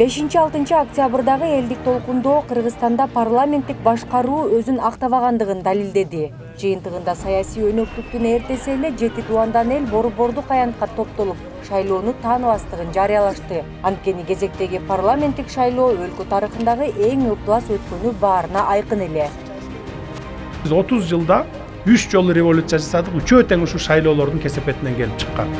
5-6 октябрдагы элдик толкундоо Кыргызстанда парламенттик башкаруу өзүн актабагандыгын далилдеди. Жыйынтыгында саясий өнөктүктүн эртеси эле 7 тууандан эл Борбордук аянтка топтолуп, шайлоону тааныбастыгын жарыялашты. Анткени кезектеги парламенттик шайлоо өлкө тарыхындагы эң ыктуас өткөнү баарына айкын эле. Биз 30 жылда 3 жолу революция жасадык, үчөө тең ушу шайлоолордун кесепетинен келип чыккан.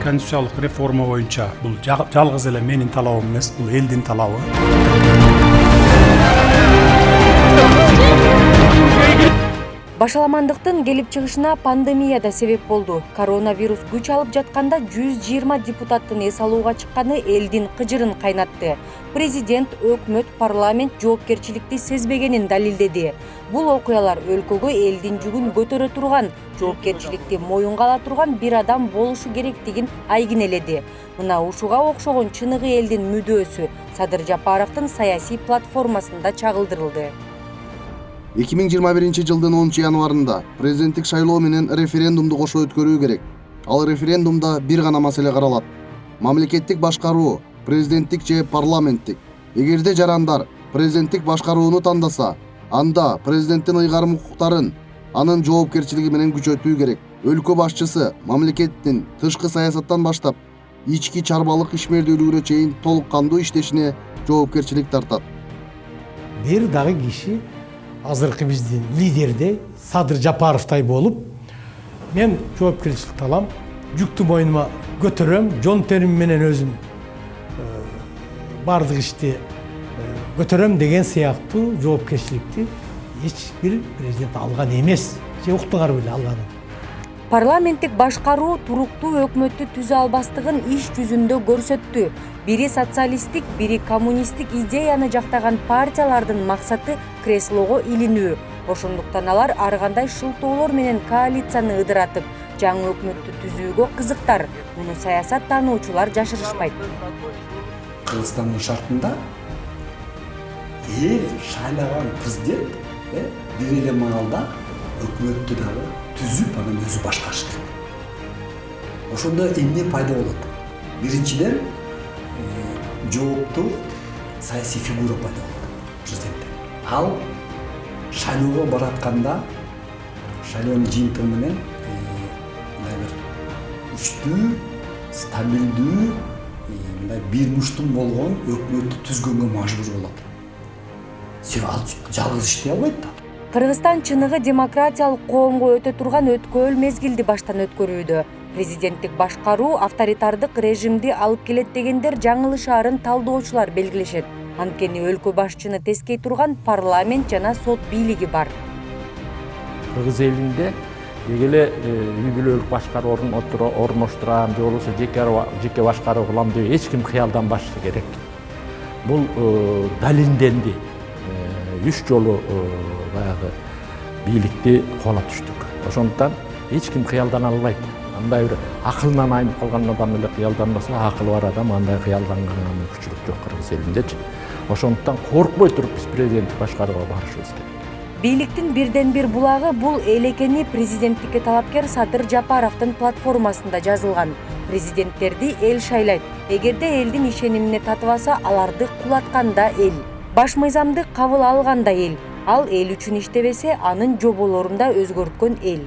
Конституциялык реформа боюнча бул жалгыз эле менин талабым эмес, бул элдин талабы. Башаламандыктын келип чыгышына пандемия да себеп болду. Коронавирус күч алып жатканда 120 депутаттын эс алууга чыкканы элдин кыжырын кайнатты. Президент, өкмөт, парламент жоопкерчиликти сезбегенин далилдеди. Бул окуялар өлкөгө элдин жүгүн көтөрө турган, жоопкерчиликти моюнга ала турган бир адам болушу керектигин айгинеледи. Мына ушуга окшогон чыныгы элдин мүдөөсү Садыр Жапаровдун саясий платформасында чагылдырылды. 2021 жылдын 10 январында президенттик шайлоо менен референдумду кошо өткөрүү керек. Ал референдумда бир гана маселе каралат. Мамлекеттик башкаруу, президенттик же парламенттик. Эгерде жарандар президенттик башкарууну тандаса, анда президенттин ыйгарым укуктарын, анын жоопкерчилиги менен күчөтүү керек. Өлкө башчысы мамлекеттин тышкы саясаттан баштап, ички чарбалык ишмердүүлүгүнө чейин толук кандуу иштешине жоопкерчилик тартат. Бир дагы киши азыркы биздин лидердей Садыр Жапаровдай болуп, мен жоопкерчилик алам, жүктү мойнума көтөрөм, жон терим менен өзүм бардык ишти көтөрөм деген сыяктуу жоопкерчиликти эч бир президент алган эмес. Же уктуңар беле алганын. Парламенттик башкаруу туруктуу өкмөттү түзө албастыгын иш жүзүндө көрсөттү. Бири социалисттик, бири коммунисттик идеяны жактаган партиялардын максаты креслого илинүү. Ошондуктан алар ар кандай шылтоолор менен коалицияны ыдыратып, жаңы өкмөттү түзүүгө кызыктар. Муну саясат таануучулар жашырышпайт. Кыргызстандын шартында эл шайлаган президент бир эле маалда өкмөттү дагы түзүп, анан өзү башкарыш керек. Ошондо эмне пайда болот? Биринчиден жооптуу саясий фигура пайда болот президент. Ал шайлоого баратканда шайлоонун жыйынтыгы менен мындай бир күчтүү, стабилдүү, мындай бир муштум болгон өкмөттү түзгөнгө мажбур болот. Ал жалгыз иштей албайт да. Кыргызстан чыныгы демократиялык коомго өтө турган өткөөл мезгилди баштан өткөрүүдө. Президенттик башкаруу авторитардык режимди алып келет дегендер жаңылышаарын талдоочулар белгилешет. Анткени өлкө башчыны тескей турган парламент жана сот бийлиги бар. Кыргыз элинде эгеле үй бүлөлүк башкарууну орноштурам, же болбосо жеке башкаруу кылам деп эч ким кыялданбашы керек. Бул далилденди. 3 жолу баягы бийликти кубалап түштүк. Ошондуктан эч ким кыялдана албайт. Андай бир акылынан айнып калган адам эле кыялданбаса, акылы бар адам андай кыялданганга мүмкүнчүлүк жок Кыргыз элиндечи. Ошондуктан коркпой туруп биз президенттик башкарууга барышыбыз керек. Бийликтин бирден бир булагы бул эл экени президенттикке талапкер Садыр Жапаровдун платформасында жазылган. Президенттерди эл шайлайт. Эгерде элдин ишенимине татыбаса, аларды кулатканда эл. Баш мыйзамды кабыл алганда эл. Ал эл үчүн иштебесе, анын жоболорун да өзгөрткөн эл.